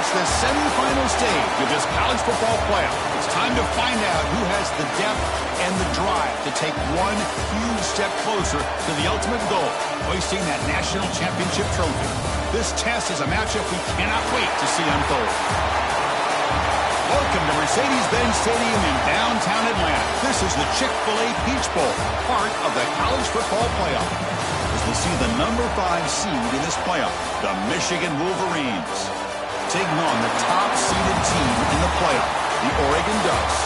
It's the semifinal stage of this college football playoff. It's time to find out who has the depth and the drive to take one huge step closer to the ultimate goal, hoisting that national championship trophy. This test is a matchup we cannot wait to see unfold. Welcome to Mercedes-Benz Stadium in downtown Atlanta. This is the Chick-fil-A Peach Bowl, part of the college football playoff. As we see the number 5 seed in this playoff, the Michigan Wolverines, taking on the top-seeded team in the playoff, the Oregon Ducks.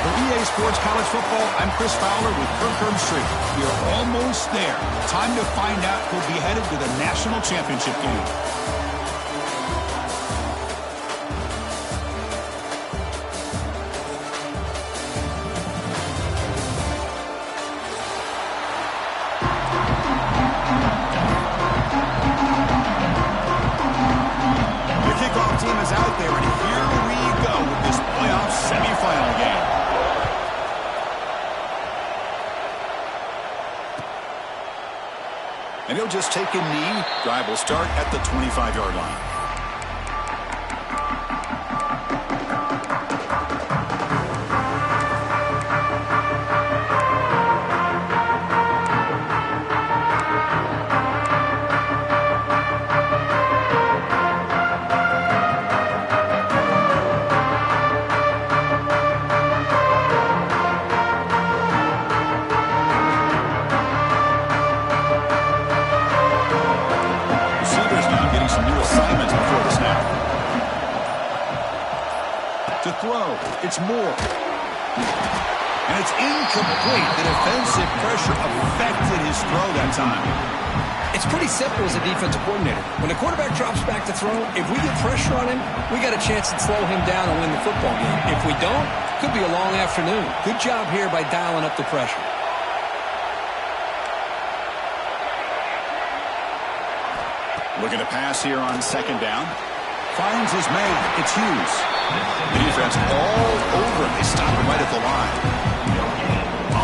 For EA Sports College Football, I'm Chris Fowler with Kirk Herbstreit. We are almost there. Time to find out who'll be headed to the national championship game. And he'll just take a knee. Drive will start at the 25-yard line. It's Moore. And it's incomplete. The defensive pressure affected his throw that time. It's pretty simple as a defensive coordinator. When the quarterback drops back to throw, if we get pressure on him, we got a chance to slow him down and win the football game. If we don't, could be a long afternoon. Good job here by dialing up the pressure. Looking to pass here on second down. Finds his man. It's Hughes. The defense all over him. They stop him right at the line.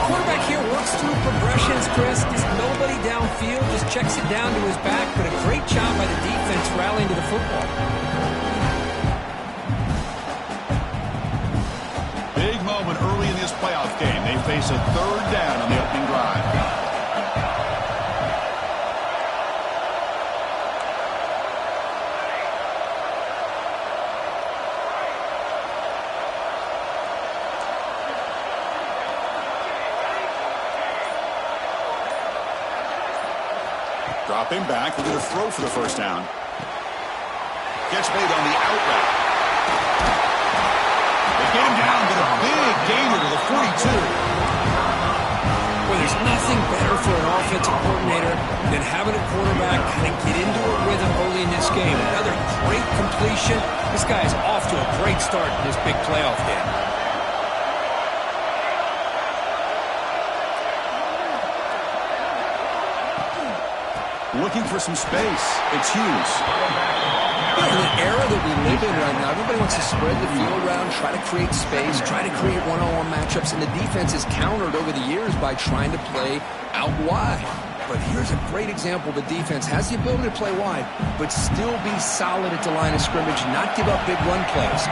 Quarterback here works through progressions, Chris. Just nobody downfield. Just checks it down to his back. But a great job by the defense rallying to the football. Big moment early in this playoff game. They face a third down on the opening drive. Dropping back, we're going to throw for the first down. Gets made on the out route. They get him down, but a big gainer to the 42. Well, there's nothing better for an offensive coordinator than having a quarterback kind of get into a rhythm early in this game. Another great completion. This guy is off to a great start in this big playoff game. Looking for some space. It's Hughes. In the era that we live in right now, everybody wants to spread the field around, try to create space, try to create one-on-one matchups, and the defense is countered over the years by trying to play out wide. But here's a great example. The defense has the ability to play wide, but still be solid at the line of scrimmage, not give up big run plays.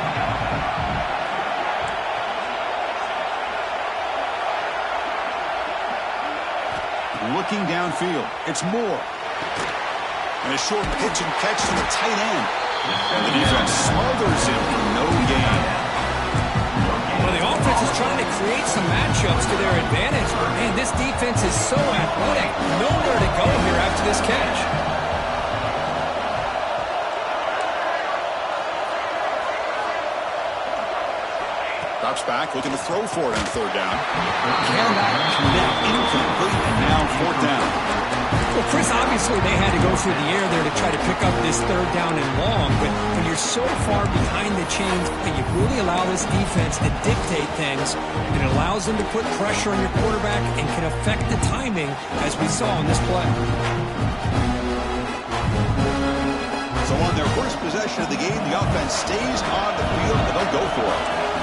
Looking downfield. It's Moore. And a short pitch and catch to the tight end. And the defense smothers him for no gain. Well, the offense is trying to create some matchups to their advantage. But, man, this defense is so athletic. Nowhere to go here after this catch. Drops back, looking to throw for it on third down. Cannot connect, incomplete, and now fourth down. Well, Chris, obviously they had to go through the air there to try to pick up this third down and long, but when you're so far behind the chains, you really allow this defense to dictate things, and it allows them to put pressure on your quarterback and can affect the timing, as we saw in this play. So on their first possession of the game, the offense stays on the field, and they'll go for it.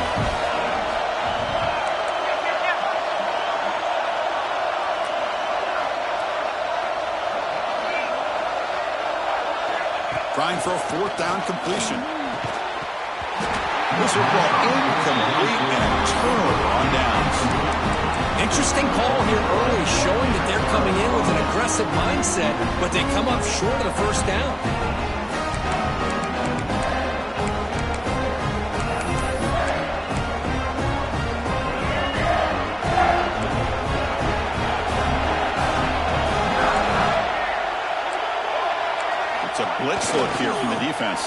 Trying for a fourth down completion. This will ball incomplete and a turnover on downs. Interesting call here early, showing that they're coming in with an aggressive mindset, but they come up short of the first down. It's a blitz look here from the defense.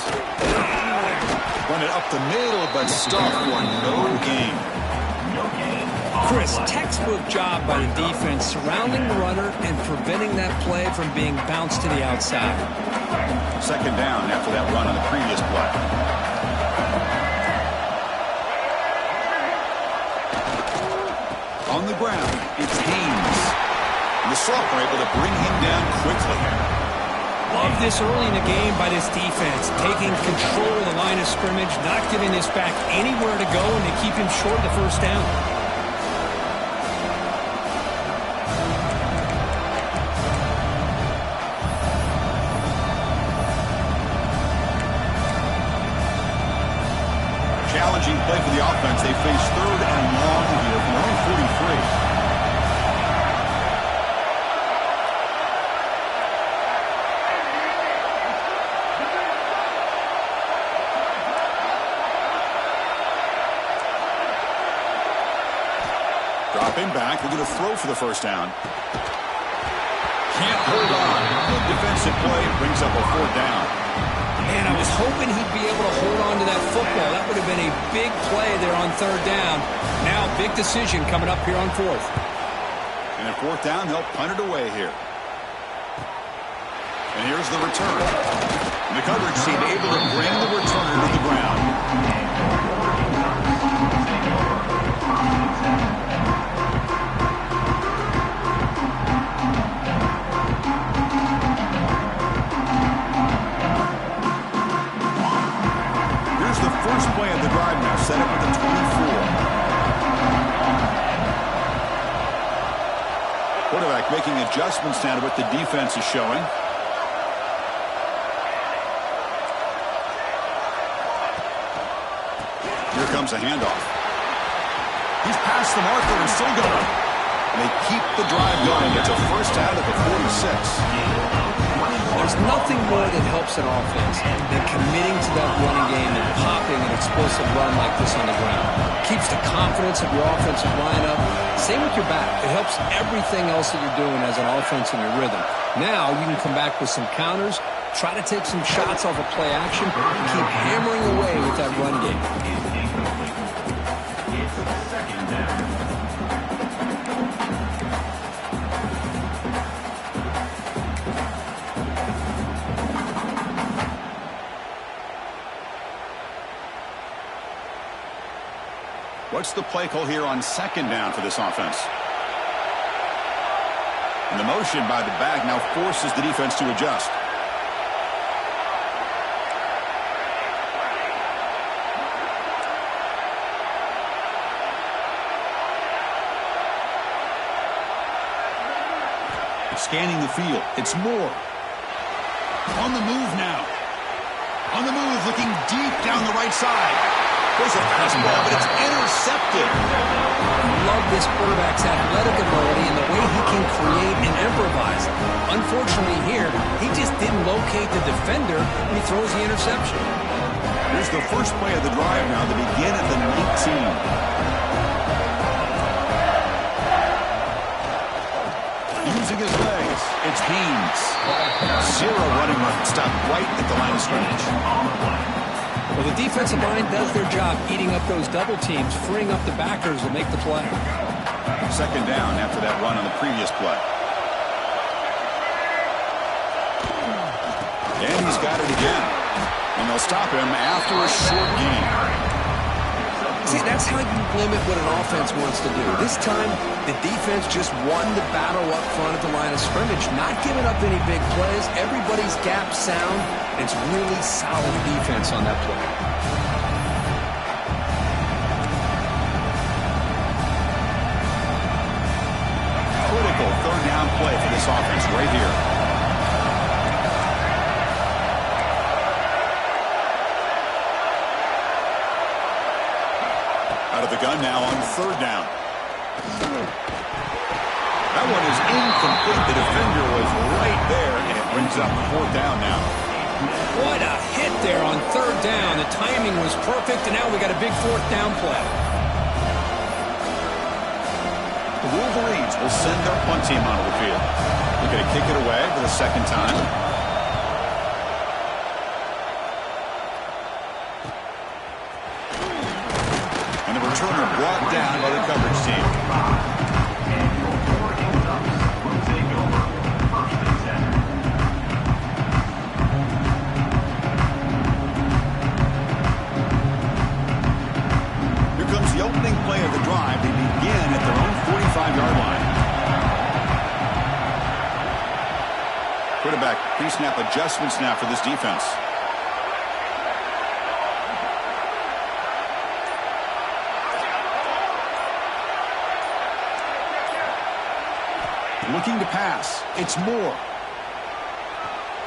Run it up the middle, but stuck for no gain. Chris, textbook job by the defense surrounding the runner and preventing that play from being bounced to the outside. Second down after that run on the previous play. On the ground, it's Haynes. And the sophomore able to bring him down quickly. Love this early in the game by this defense, taking control of the line of scrimmage, not giving this back anywhere to go, and they keep him short of the first down. Challenging play for the offense. They face third and long here from their own 43. Dropping back, they're going to throw for the first down. Can't hold on. Good defensive play, brings up a fourth down. Man, I was hoping he'd be able to hold on to that football. That would have been a big play there on third down. Now, big decision coming up here on fourth. And at fourth down, they'll punt it away here. And here's the return. And the coverage team able to bring the return to the ground. First play of the drive now, set up at the 24. Quarterback making adjustments now to what the defense is showing. Here comes a handoff. He's past the marker and still going. And they keep the drive going. It's a first out at the 46. There's nothing more that helps an offense than committing to that running game and popping an explosive run like this on the ground. Keeps the confidence of your offensive lineup. Same with your back. It helps everything else that you're doing as an offense in your rhythm. Now you can come back with some counters, try to take some shots off of play action, and keep hammering away with that run game. What's the play call here on second down for this offense? And the motion by the back now forces the defense to adjust. Scanning the field. It's Moore. On the move now. On the move, looking deep down the right side. There's a fastball, but it's intercepted. I love this quarterback's athletic ability and the way he can create and improvise. Unfortunately here, he just didn't locate the defender, and he throws the interception. Here's the first play of the drive now to begin at the 19. Using his legs, it's Haynes. Zero running room, stopped right at the line of scrimmage. Well, the defensive line does their job eating up those double teams, freeing up the backers to make the play. Second down after that run on the previous play. And he's got it again. And they'll stop him after a short gain. See, that's how you limit what an offense wants to do. This time, the defense just won the battle up front at the line of scrimmage, not giving up any big plays. Everybody's gap sound. It's really solid defense on that play. Critical third down play for this offense right here. the gun now on third down. That one is incomplete. The defender was right there, and it brings up fourth down now. What a hit there on third down. The timing was perfect, and now we got a big fourth down play. The Wolverines will send their punt team onto the field. They're going to kick it away for the second time. And the returner brought down by the coverage team. Here comes the opening play of the drive. They begin at their own 45-yard line. Quarterback pre-snap adjustments now for this defense. Looking to pass. It's Moore.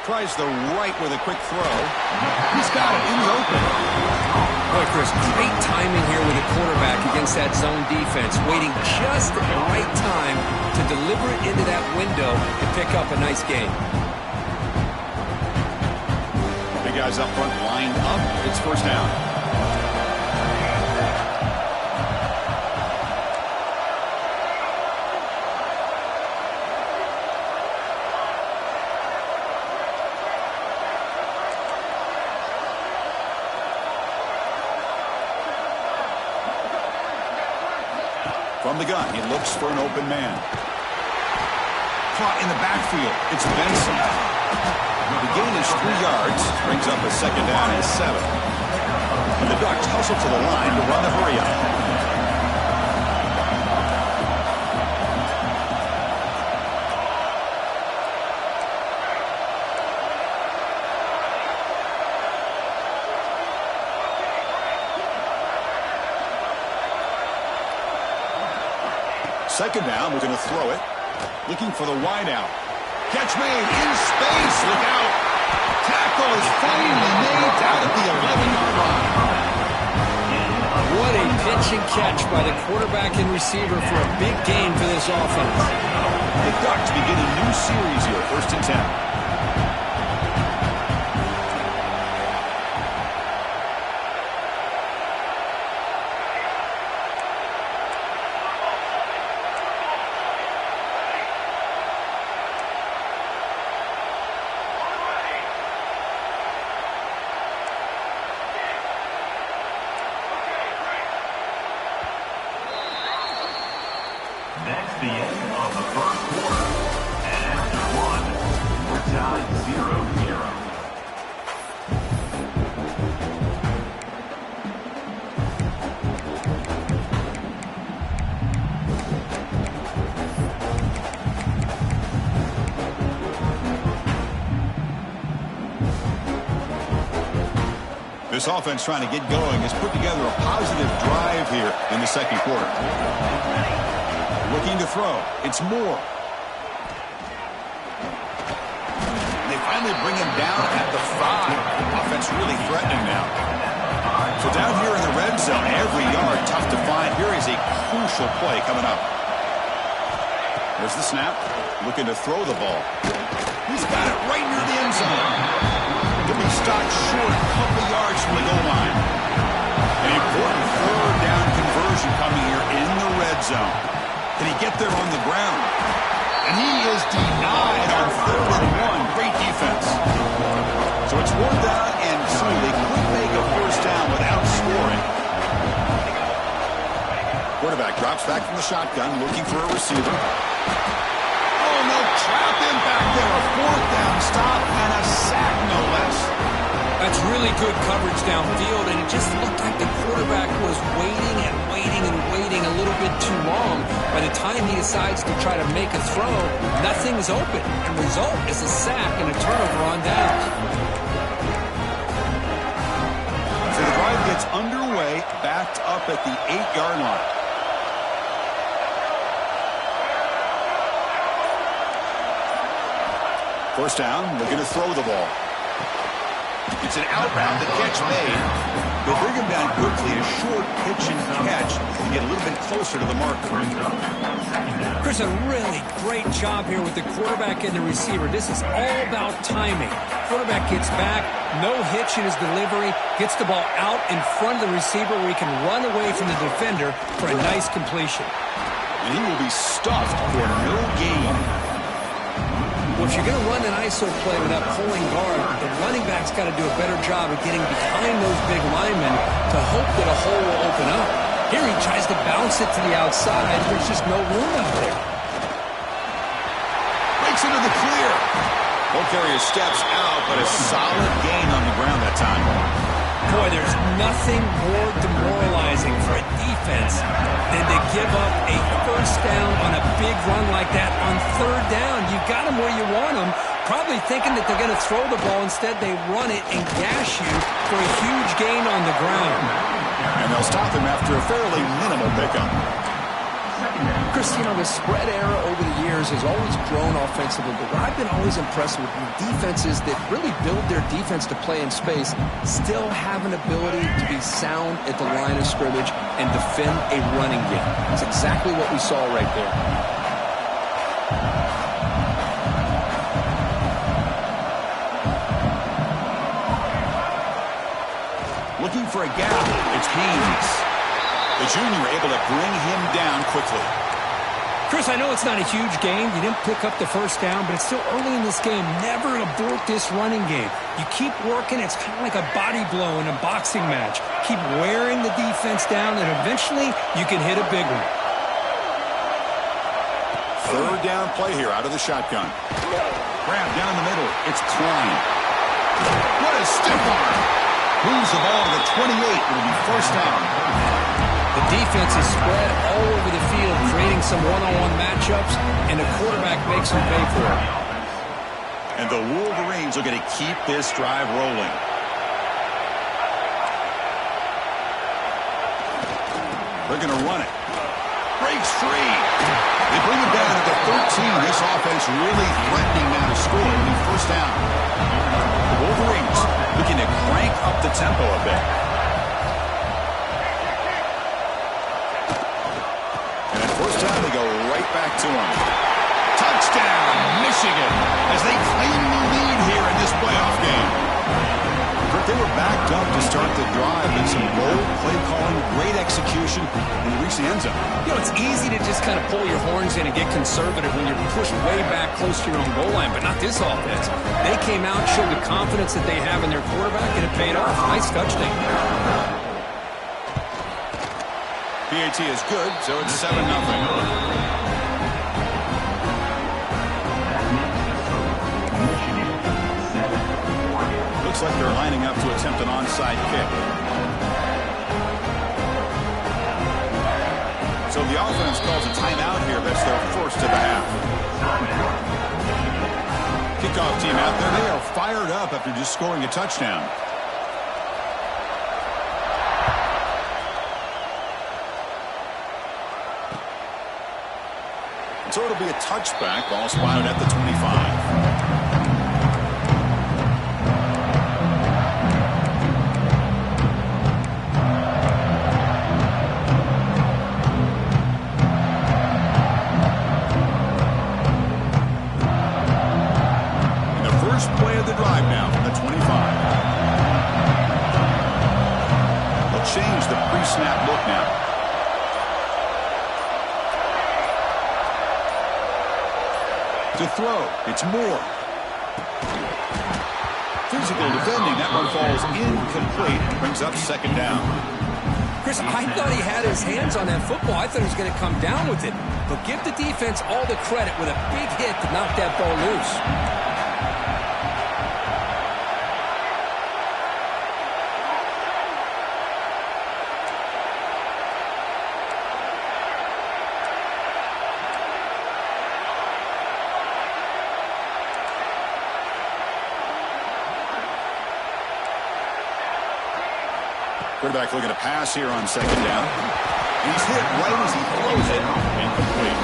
Tries the right with a quick throw. He's got it in the open. Boy, Chris, great timing here with the quarterback against that zone defense, waiting just at the right time to deliver it into that window to pick up a nice gain. Big guys up front lined up. It's first down. From the gun, he looks for an open man. Caught in the backfield. It's Benson. The gain is 3 yards. Brings up a second down and 7. And the Ducks hustle to the line to run the hurry up. Second down, we're going to throw it. Looking for the wide out. Catch made in space. Look out. Tackle is finally made down at the 11-yard line. What a pitch and catch by the quarterback and receiver for a big gain for this offense. The Ducks begin a new series here, 1st and 10. That's the end of the first quarter. And after one, we're tied 0-0. This offense trying to get going has put together a positive drive here in the second quarter. Looking to throw. It's Moore. They finally bring him down at the 5. Offense really threatening now. So down here in the red zone, every yard tough to find. Here is a crucial play coming up. There's the snap. Looking to throw the ball. He's got it right near the end zone. He'll be stopped short a couple yards from the goal line. An important third down conversion coming here in the red zone. Can he get there on the ground? And he is denied on 3rd and 1. Great defense. So it's 4th down and 2. They could make a first down without scoring. Quarterback drops back from the shotgun, looking for a receiver. Oh, no, trap him back there. A 4th down stop and a sack, no less. That's really good coverage downfield, and it just looked like the quarterback was waiting and waiting and waiting a little bit too long. By the time he decides to try to make a throw, nothing's open. And the result is a sack and a turnover on downs. So the drive gets underway, backed up at the 8-yard line. First down, looking to throw the ball. It's an out route, the catch made. They'll bring him down quickly, a short pitch and catch to get a little bit closer to the marker. Chris, a really great job here with the quarterback and the receiver. This is all about timing. Quarterback gets back, no hitch in his delivery, gets the ball out in front of the receiver where he can run away from the defender for a nice completion. And he will be stuffed for no gain. Well, if you're going to run an ISO play without pulling guard, the running back's got to do a better job of getting behind those big linemen to hope that a hole will open up. Here he tries to bounce it to the outside. There's just no room out there. Breaks into the clear. Both carriers steps out, but a solid gain on the ground that time. Boy, there's nothing more demoralizing for a defense than to give up a first down on a big run like that on third down. You got them where you want them, probably thinking that they're going to throw the ball. Instead, they run it and gash you for a huge gain on the ground. And they'll stop him after a fairly minimal pickup. Chris, you know, the spread era over the years has always grown offensively, but what I've been always impressed with defenses that really build their defense to play in space still have an ability to be sound at the line of scrimmage and defend a running game. That's exactly what we saw right there. Looking for a gap. It's Haynes. The junior able to bring him down quickly. Chris, I know it's not a huge game. You didn't pick up the first down, but it's still early in this game. Never abort this running game. You keep working. It's kind of like a body blow in a boxing match. Keep wearing the defense down, and eventually you can hit a big one. Third down play here out of the shotgun. Grab down the middle. It's Klein. What a stiff arm. Moves the ball to the 28. It'll be first down. The defense is spread all over the field, creating some one-on-one matchups, and the quarterback makes them pay for it. And the Wolverines are going to keep this drive rolling. They're going to run it. Breaks free. They bring it down to the 13. This offense really threatening now to score. It'll be first down. The Wolverines looking to crank up the tempo a bit. And at first down, they go right back to him. Touchdown, Michigan, as they claim the lead here in this playoff game. But they were backed up to start the drive, and some bold play calling, great execution, and they reach the end zone. You know, it's easy to just kind of pull your horns in and get conservative when you're pushed way back close to your own goal line, but not this offense. They came out, showed the confidence that they have in their quarterback, and it paid off. Nice touchdown. PAT is good, so it's 7-0. Looks like they're lining up to attempt an onside kick. So the offense calls a timeout here. That's their first of the half. Kickoff team out there. They are fired up after just scoring a touchdown. So it'll be a touchback. Ball spotted at the 25. Play of the drive now from the 25. They'll change the pre-snap look now. To throw, it's Moore. Physical defending, that one falls incomplete and brings up second down. Chris, I thought he had his hands on that football. I thought he was going to come down with it. But give the defense all the credit with a big hit to knock that ball loose. Quarterback looking to pass here on second down. He's hit right as he throws it. Incomplete.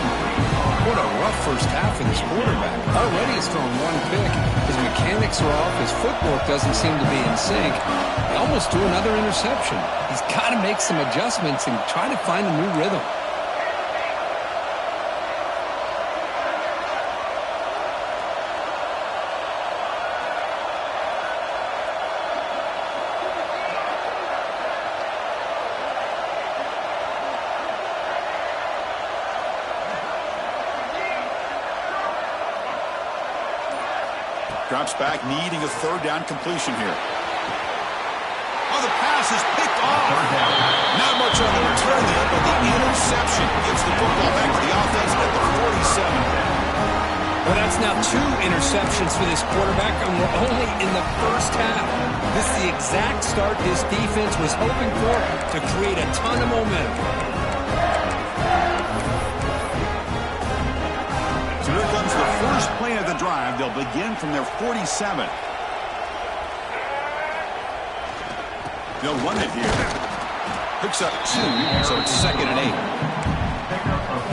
What a rough first half of this quarterback. Already he's thrown one pick. His mechanics are off. His footwork doesn't seem to be in sync. He almost threw another interception. He's got to make some adjustments and try to find a new rhythm. Drops back, needing a third down completion here. Oh, the pass is picked off. Not much on the return there, but the interception gives the football back to the offense at the 47. Well, that's now 2 interceptions for this quarterback, and we're only in the first half. This is the exact start this defense was hoping for to create a ton of momentum. So here comes the first play of the drive. They'll begin from their 47. They'll run it here. Picks up 2, so it's 2nd and 8.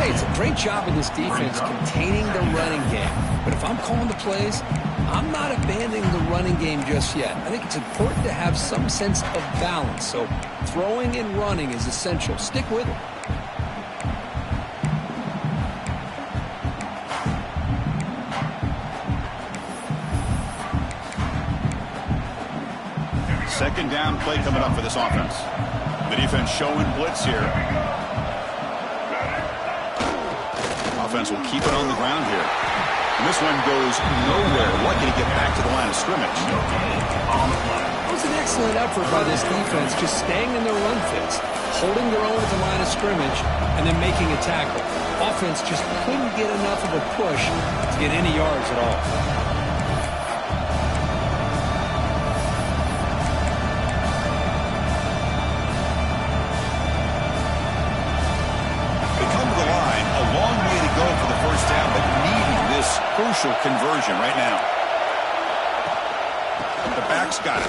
Hey, it's a great job of this defense containing the running game. But if I'm calling the plays, I'm not abandoning the running game just yet. I think it's important to have some sense of balance. So throwing and running is essential. Stick with it. Second down play coming up for this offense. The defense showing blitz here. Offense will keep it on the ground here. And this one goes nowhere. Lucky to get back to the line of scrimmage. It was an excellent effort by this defense, just staying in their run fits, holding their own at the line of scrimmage, and then making a tackle. Offense just couldn't get enough of a push to get any yards at all. Crucial conversion right now. The back's got it.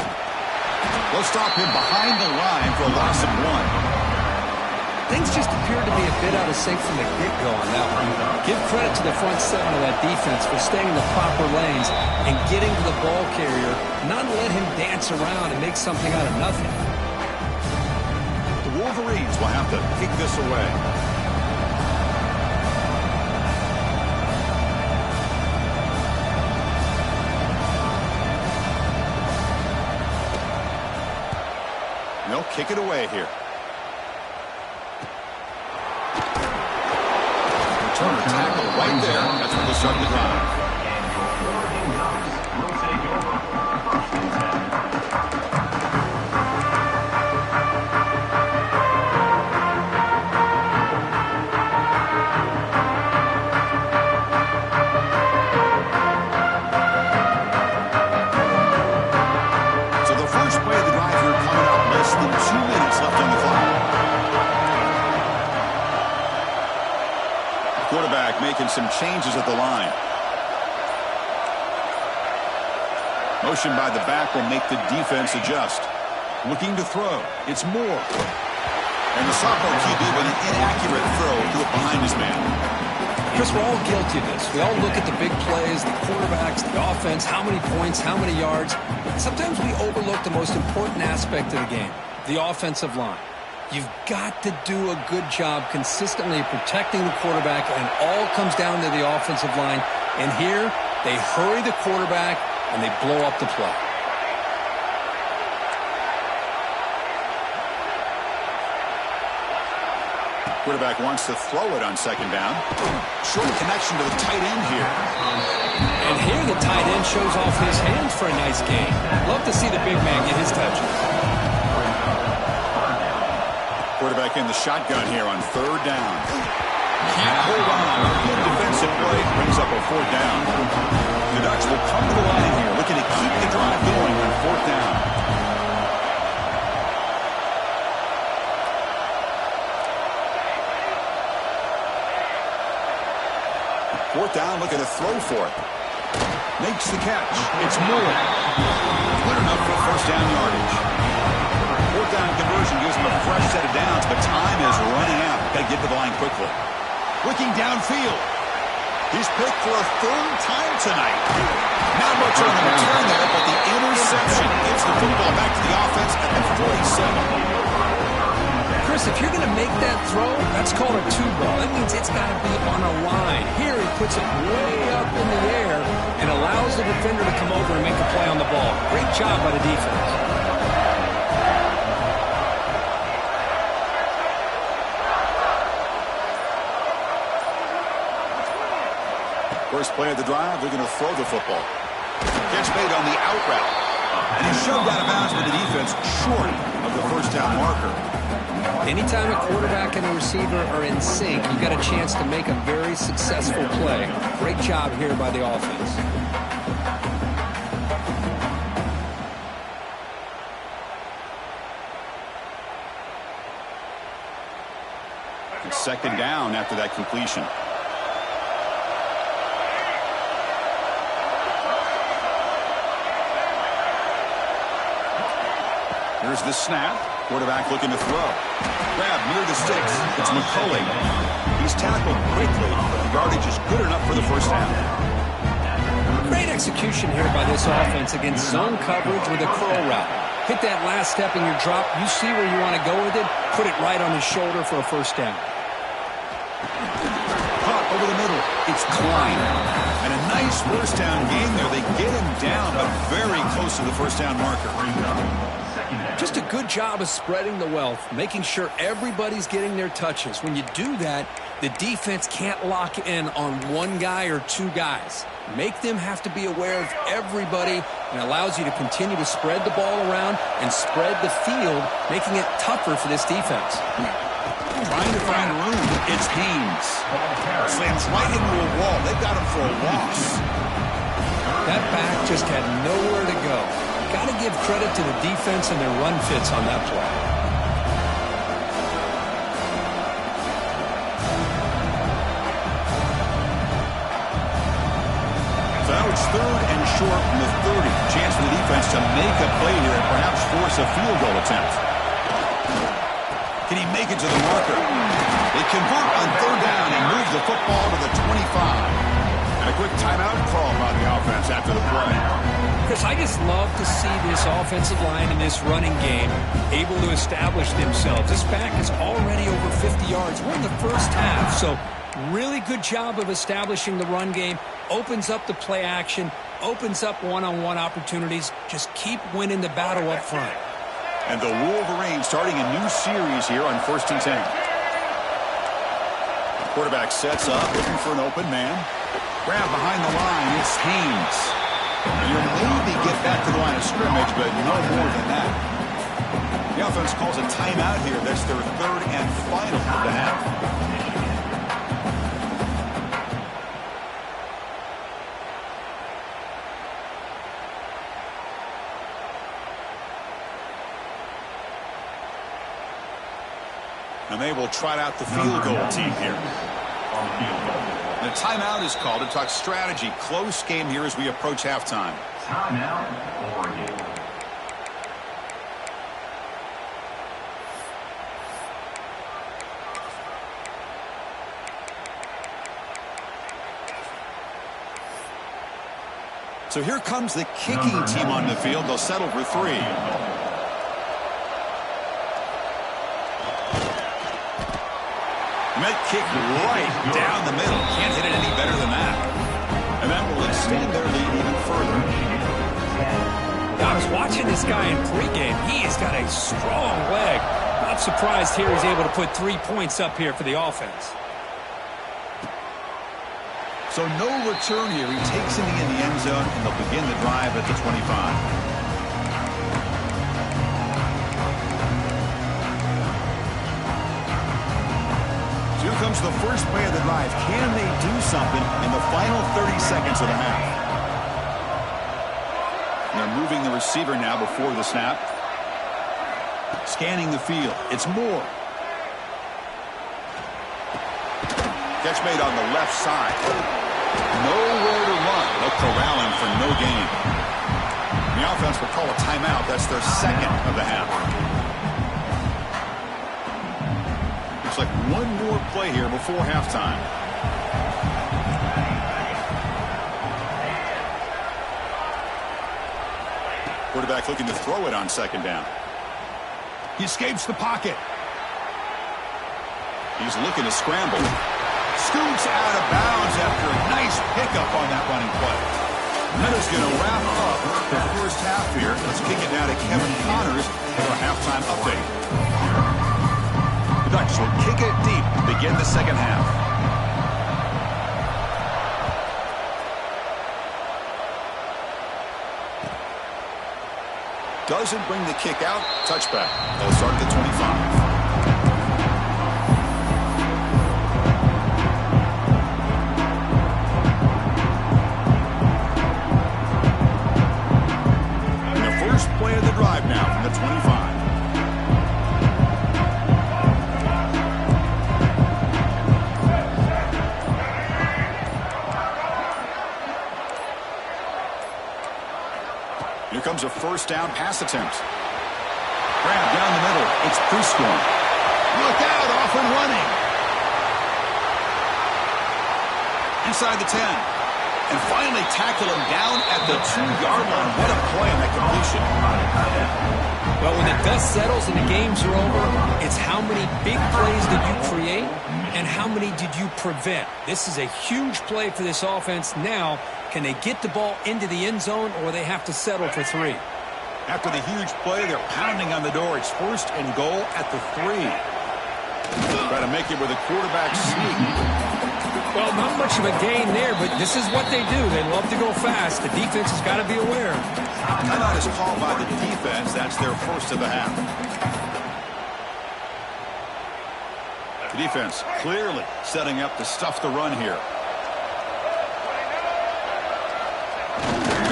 They'll stop him behind the line for a loss of 1. Things just appeared to be a bit out of sync from the get-go on that one. Give credit to the front 7 of that defense for staying in the proper lanes and getting to the ball carrier, not let him dance around and make something out of nothing. The Wolverines will have to kick this away. They'll kick it away here. Returner tackle right there. That's where they'll start the drive. Quarterback making some changes at the line. Motion by the back will make the defense adjust. Looking to throw. It's Moore. And the sophomore QB with an inaccurate throw to it behind his man. Chris, we're all guilty of this. We all look at the big plays, the quarterbacks, the offense, how many points, how many yards. Sometimes we overlook the most important aspect of the game, the offensive line. You've got to do a good job consistently protecting the quarterback, and it all comes down to the offensive line. And here, they hurry the quarterback, and they blow up the play. Quarterback wants to throw it on second down. Short connection to the tight end here. And here the tight end shows off his hands for a nice game. Love to see the big man get his touches. Quarterback in the shotgun here on third down. Can't hold on. Good defensive play brings up a fourth down. The Ducks will come to the line here, looking to keep the drive going on fourth down. Fourth down, looking to throw for it. Makes the catch. It's Moore. Good enough for first down yardage. Fourth down conversion gives them a fresh set of downs, but time is running out. Got to get to the line quickly. Looking downfield. He's picked for a third time tonight. Not much on the return there, but the interception gives the football back to the offense at the 47. Chris, if you're going to make that throw, that's called a two ball. That means it's got to be on a line. Here he puts it way up in the air and allows the defender to come over and make a play on the ball. Great job by the defense. First play of the drive, they're going to throw the football. Catch made on the out route. And he's shoved out of bounds with the defense short of the first down marker. Anytime a quarterback and a receiver are in sync, you got a chance to make a very successful play. Great job here by the offense. And second down after that completion. Here's the snap. Quarterback looking to throw. Grab near the sticks. It's McCulley. He's tackled quickly, but the yardage is good enough for the first down. Great execution here by this offense against zone coverage with a curl route. Hit that last step in your drop. You see where you want to go with it. Put it right on his shoulder for a first down. Caught over the middle. It's Klein. And a nice first down game there. They get him down, but very close to the first down marker. Just a good job of spreading the wealth, making sure everybody's getting their touches. When you do that, the defense can't lock in on one guy or two guys. Make them have to be aware of everybody, and allows you to continue to spread the ball around and spread the field, making it tougher for this defense. Trying to find room. It's Haynes. Slams right into a wall. They've got him for a loss. That back just had nowhere to go. Got to give credit to the defense and their run fits on that play. So now it's third and short from the 30. Chance for the defense to make a play here and perhaps force a field goal attempt. Can he make it to the marker? They convert on third down and move the football to the 25. And a quick timeout call by the offense after the play. Chris, I just love to see this offensive line in this running game able to establish themselves. This back is already over 50 yards. We're in the first half, so really good job of establishing the run game. Opens up the play action, opens up one-on-one opportunities. Just keep winning the battle up front. And the Wolverines starting a new series here on 1st and 10. Quarterback sets up, looking for an open man. Grab behind the line, it's Haynes. You'll maybe get back to the line of scrimmage, but no more than that. The offense calls a timeout here. That's their third and final of the half. And they will trot out the field goal team here. The timeout is called to talk strategy. Close game here as we approach halftime. Timeout, Oregon. So here comes the kicking team on the field. They'll settle for three. Met kick right down the middle. Can't hit it any better than that. And that will extend their lead even further. I was watching this guy in pregame. He has got a strong leg. Not surprised here he's able to put 3 points up here for the offense. So no return here. He takes it in the end zone, and they'll begin the drive at the 25. Here comes the first play of the drive. Can they do something in the final 30 seconds of the half? They're moving the receiver now before the snap. Scanning the field. It's Moore. Catch made on the left side. Nowhere to run. They'll corral him for no gain. The offense will call a timeout. That's their second of the half. Looks like one more play here before halftime. Quarterback looking to throw it on second down. He escapes the pocket. He's looking to scramble. Scoots out of bounds after a nice pickup on that running play. Minutes going to wrap up the first half here. Let's kick it now to Kevin Connors for our halftime update. The Ducks will kick it deep to begin the second half. Doesn't bring the kick out. Touchback. They'll start at the 25. Play of the drive now from the 25. Here comes a first down pass attempt. Grab down the middle. It's Prescorn. Look out, off and running. Inside the 10. And finally tackle him down at the 2-yard line. What a play on that completion. Well, when the dust settles and the games are over, it's how many big plays did you create and how many did you prevent. This is a huge play for this offense. Now, can they get the ball into the end zone or they have to settle for 3? After the huge play, they're pounding on the door. It's first and goal at the 3. Try to make it with a quarterback sneak. Well, not much of a gain there, but this is what they do. They love to go fast. The defense has got to be aware. Timeout is called by the defense. That's their first of the half. The defense clearly setting up to stuff the run here.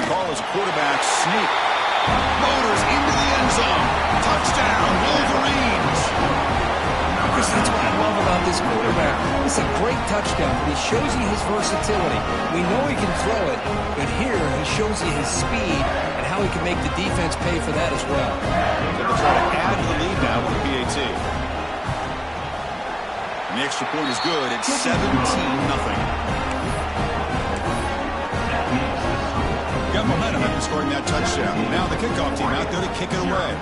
The call is quarterback sneak. Motors into the end zone. Touchdown, Wolverines. That's what I love about this quarterback. It's a great touchdown, but he shows you his versatility. We know he can throw it, but here he shows you his speed and how he can make the defense pay for that as well. So they'll try to add to the lead now with the PAT. And the extra point is good. It's 17-0. Got momentum after scoring that touchdown. Now the kickoff team out there to kick it away.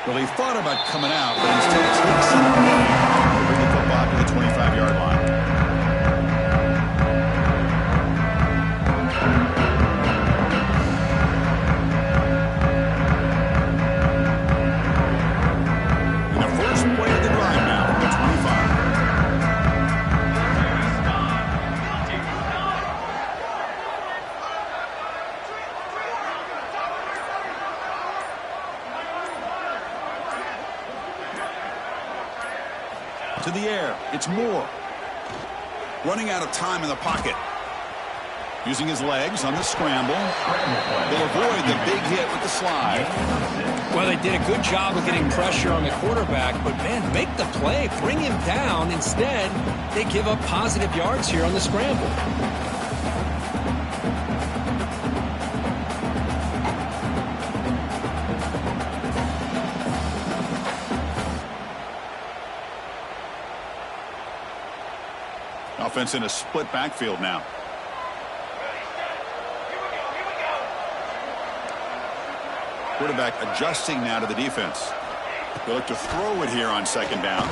Well, he thought about coming out, but instead takes it to bring the football to the 25-yard line. And the first play of the drive now from the 25. To the air, it's Moore. Running out of time in the pocket. Using his legs on the scramble. They'll avoid the big hit with the slide. Well, they did a good job of getting pressure on the quarterback, but man, make the play, bring him down. Instead, they give up positive yards here on the scramble. Offense in a split backfield now. Quarterback adjusting now to the defense. They look to throw it here on second down.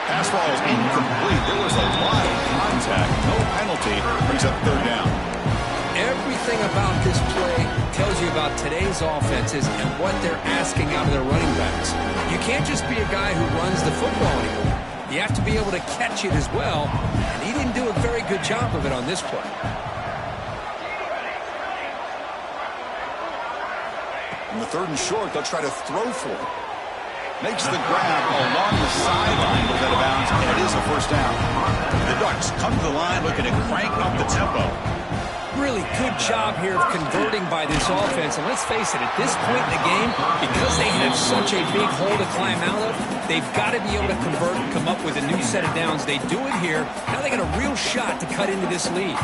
Pass ball is incomplete. There was a lot of contact. No penalty. Brings up third down. Everything about this play tells you about today's offenses and what they're asking out of their running backs. You can't just be a guy who runs the football anymore. You have to be able to catch it as well, and he didn't do a very good job of it on this play. On the third and short, they'll try to throw for it. Makes the grab along the sideline, goes out of bounds, and it is a first down. The Ducks come to the line looking to crank up the tempo. Really good job here of converting by this offense. And let's face it, at this point in the game, because they have such a big hole to climb out of, they've got to be able to convert and come up with a new set of downs. They do it here. Now they got a real shot to cut into this lead.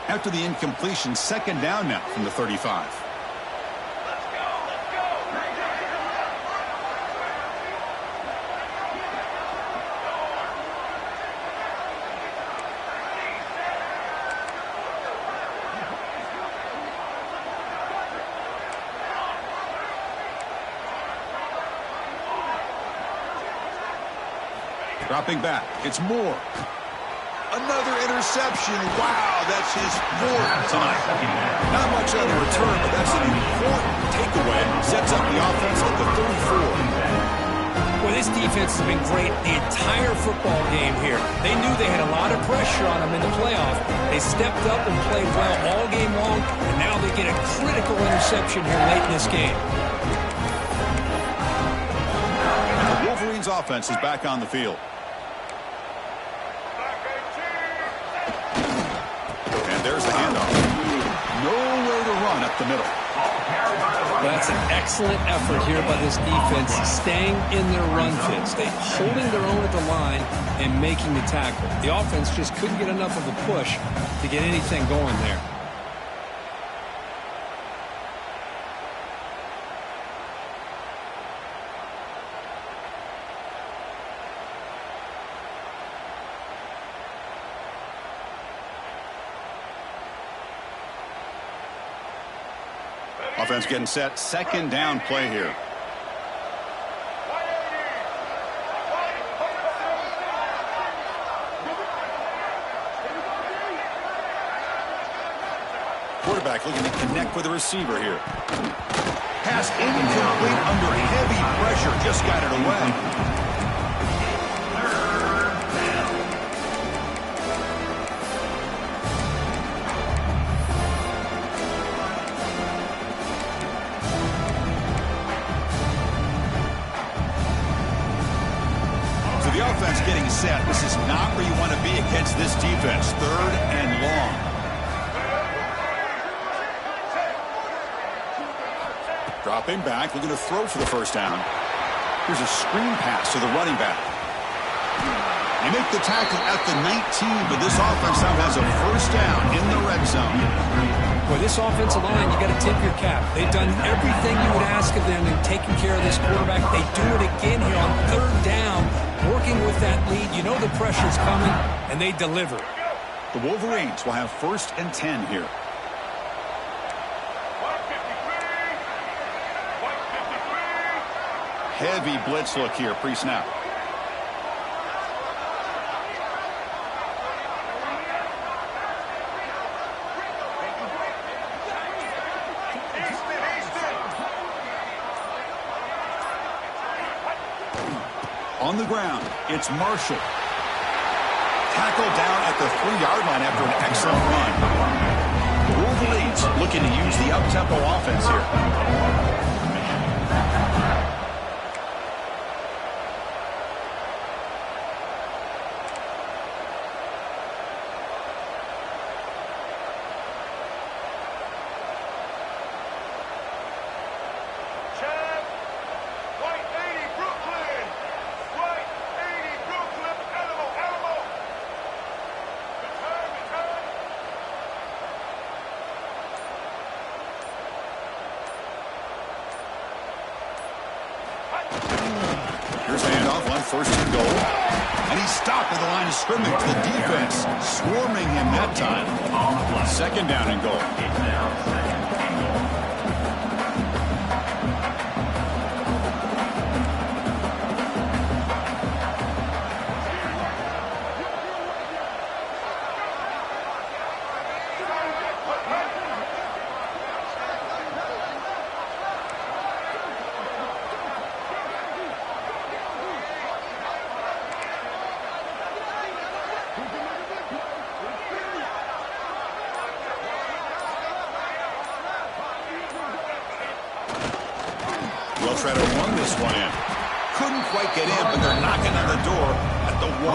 After the incompletion, second down now from the 35. Dropping back. It's Moore. Another interception. Wow, that's his fourth tonight. Not much on the return, but that's an important takeaway. Sets up the offense at the 34. Well, this defense has been great the entire football game here. They knew they had a lot of pressure on them in the playoff. They stepped up and played well all game long, and now they get a critical interception here late in this game. And the Wolverines offense is back on the field. And there's the handoff. Nowhere to run up the middle. That's an excellent effort here by this defense, staying in their run fits. They holding their own at the line and making the tackle. The offense just couldn't get enough of a push to get anything going there. Offense getting set. Second down play here. Quarterback looking to connect with the receiver here. Pass incomplete under heavy pressure. Just got it away. Offense getting set. This is not where you want to be against this defense. Third and long. Dropping back, looking to throw for the first down. Here's a screen pass to the running back. They make the tackle at the 19, but this offense now has a first down in the red zone. Boy, this offensive line, you got to tip your cap. They've done everything you would ask of them in taking care of this quarterback. They do it again here on third down, working with that lead. You know the pressure's coming, and they deliver. The Wolverines will have first and 10 here. Heavy blitz look here, pre-snap. On the ground, it's Marshall. Tackled down at the 3-yard line after an excellent run. The Wolverines looking to use the up-tempo offense here. Here's the handoff on first and goal. And he's stopped at the line of scrimmage. The defense swarming him that time. Second down and goal. They'll try to run this one in. Couldn't quite get in, but they're knocking on the door at the 1.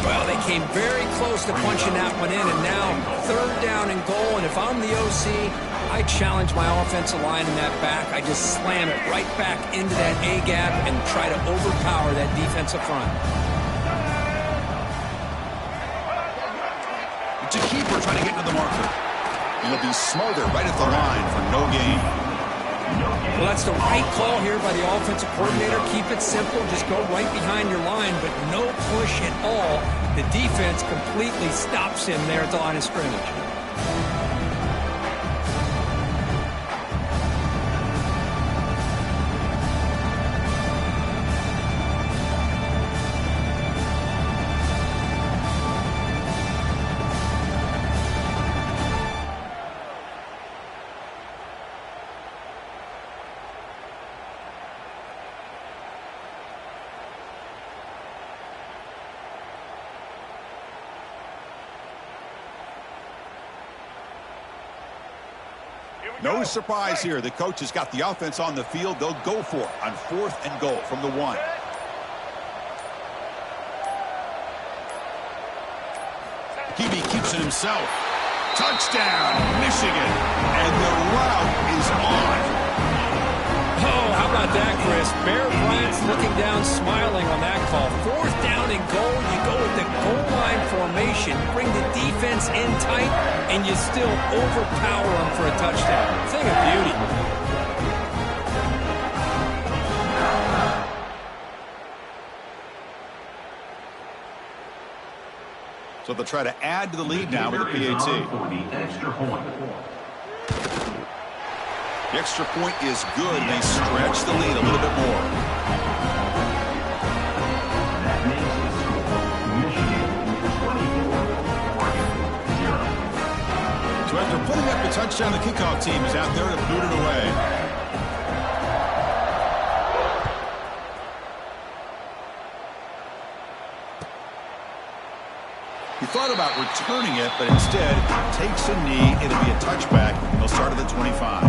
Well, they came very close to punching that one in, and now third down and goal. And if I'm the OC, I challenge my offensive line in that back. I just slam it right back into that A-gap and try to overpower that defensive front. It's a keeper trying to get to the marker. And he'll be smothered right at the line for no gain. Well, that's the right call here by the offensive coordinator. Keep it simple. Just go right behind your line, but no push at all. The defense completely stops him there at the line of scrimmage. No surprise here. The coach has got the offense on the field. They'll go for it on 4th and goal from the 1. Hebe keeps it himself. Touchdown, Michigan. And the route is on. Oh, how about that, Chris? Bear Bryant's looking down, smiling on that call. 4th down and goal. You go with the goal line formation, bring the defense in tight, and you still overpower them for a touchdown. Thing of beauty. So they'll try to add to the lead now with the PAT. The extra point is good, and they stretch the lead a little bit more. That makes the score Michigan 24, Oregon 0. So after putting up the touchdown, the kickoff team is out there to boot it away. He thought about returning it, but instead takes a knee. It'll be a touchback. They'll start at the 25.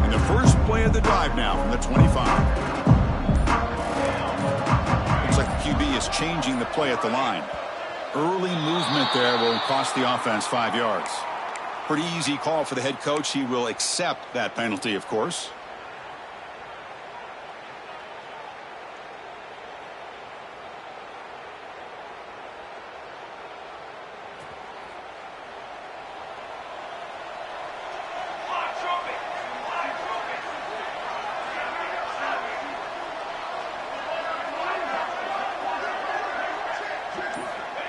And the first play of the drive now from the 25. QB is changing the play at the line. Early movement there will cost the offense 5 yards. Pretty easy call for the head coach. He will accept that penalty, of course.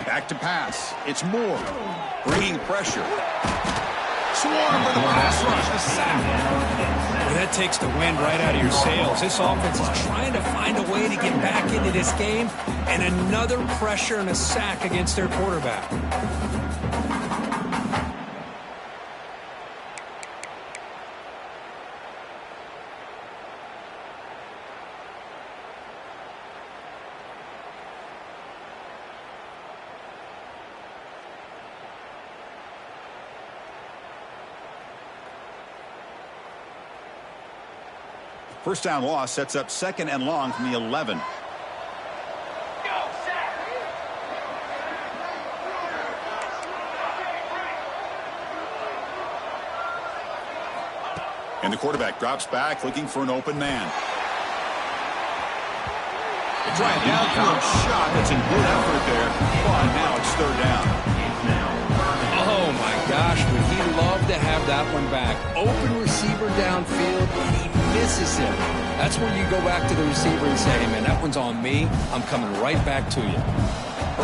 Back to pass. It's Moore. Bringing pressure. Swarm for the pass rush. The sack. Well, that takes the wind right out of your sails. This offense is trying to find a way to get back into this game. And another pressure and a sack against their quarterback. First down loss sets up 2nd and long from the 11. And the quarterback drops back looking for an open man. They try a downfield shot. That's a good effort there. But now it's 3rd down. Oh, my gosh, would he love to have that one back. Open receiver downfield, and he misses him. That's where you go back to the receiver and say, hey, man, that one's on me. I'm coming right back to you.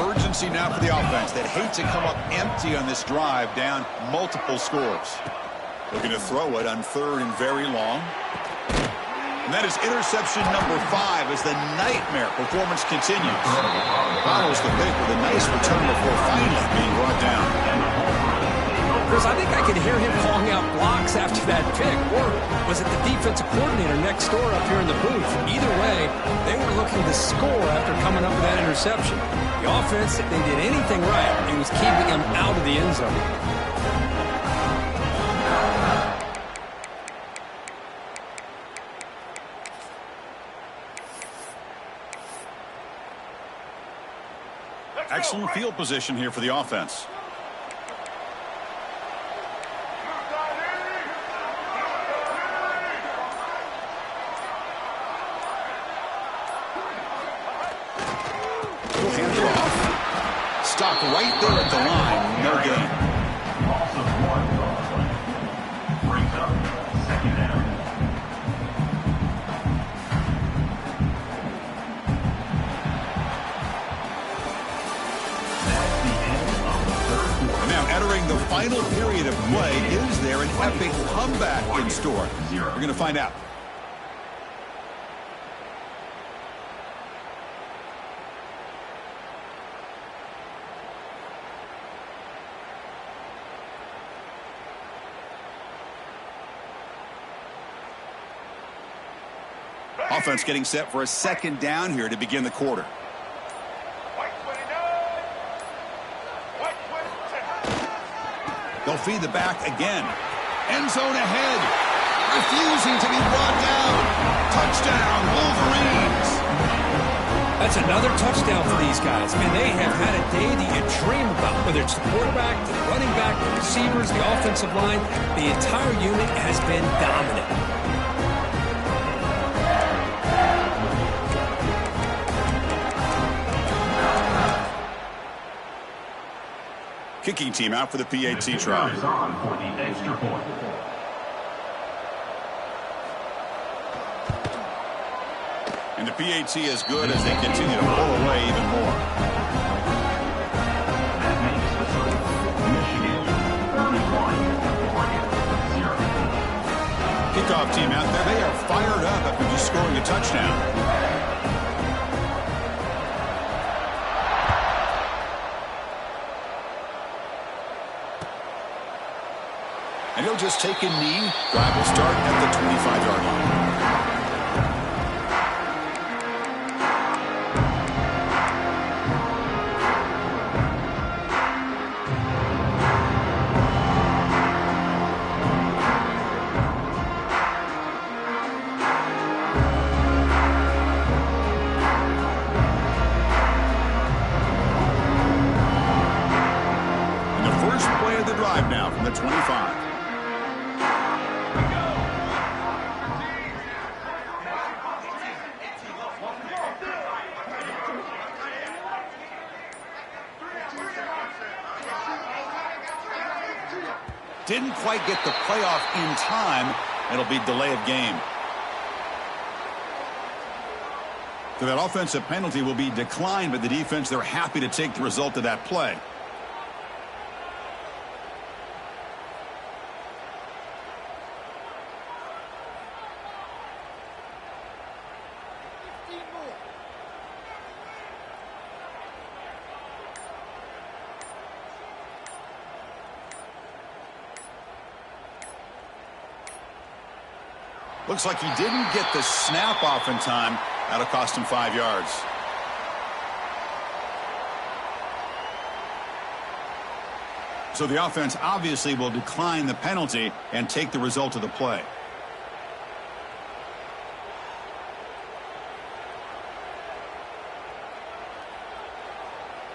Urgency now for the offense. They'd hate to come up empty on this drive, down multiple scores. Looking to throw it on 3rd and very long. And that is interception number 5 as the nightmare performance continues. Follows the pick with a nice return before finally being brought down. Chris, I think I could hear him calling out blocks after that pick. Or was it the defensive coordinator next door up here in the booth? Either way, they were looking to score after coming up with that interception. The offense, if they did anything right, it was keeping them out of the end zone. Excellent field position here for the offense. We'll hand it off. Stop right there at the line. No gain. Loss of 1 on the play. Brings up 2nd down. Now entering the final period of play. Is there an epic comeback in store? We're going to find out. Offense getting set for a second down here to begin the quarter. They'll feed the back again. End zone ahead. Refusing to be brought down. Touchdown, Wolverines. That's another touchdown for these guys. Man, they have had a day that you dream about, whether it's the quarterback, the running back, the receivers, the offensive line. The entire unit has been dominant. Kicking team out for the PAT try. On for the extra point. And the PAT is good as they continue to pull away even more. That makes the score Michigan 31, Oregon 0. Kickoff team out there. They are fired up after just scoring a touchdown. And he'll just take a knee. Drive will start at the 25-yard line. And the first play of the drive now from the 25. Didn't quite get the playoff in time. It'll be delay of game. So that offensive penalty will be declined by the defense. They're happy to take the result of that play. Looks like he didn't get the snap off in time. That'll cost him 5 yards. So the offense obviously will decline the penalty and take the result of the play.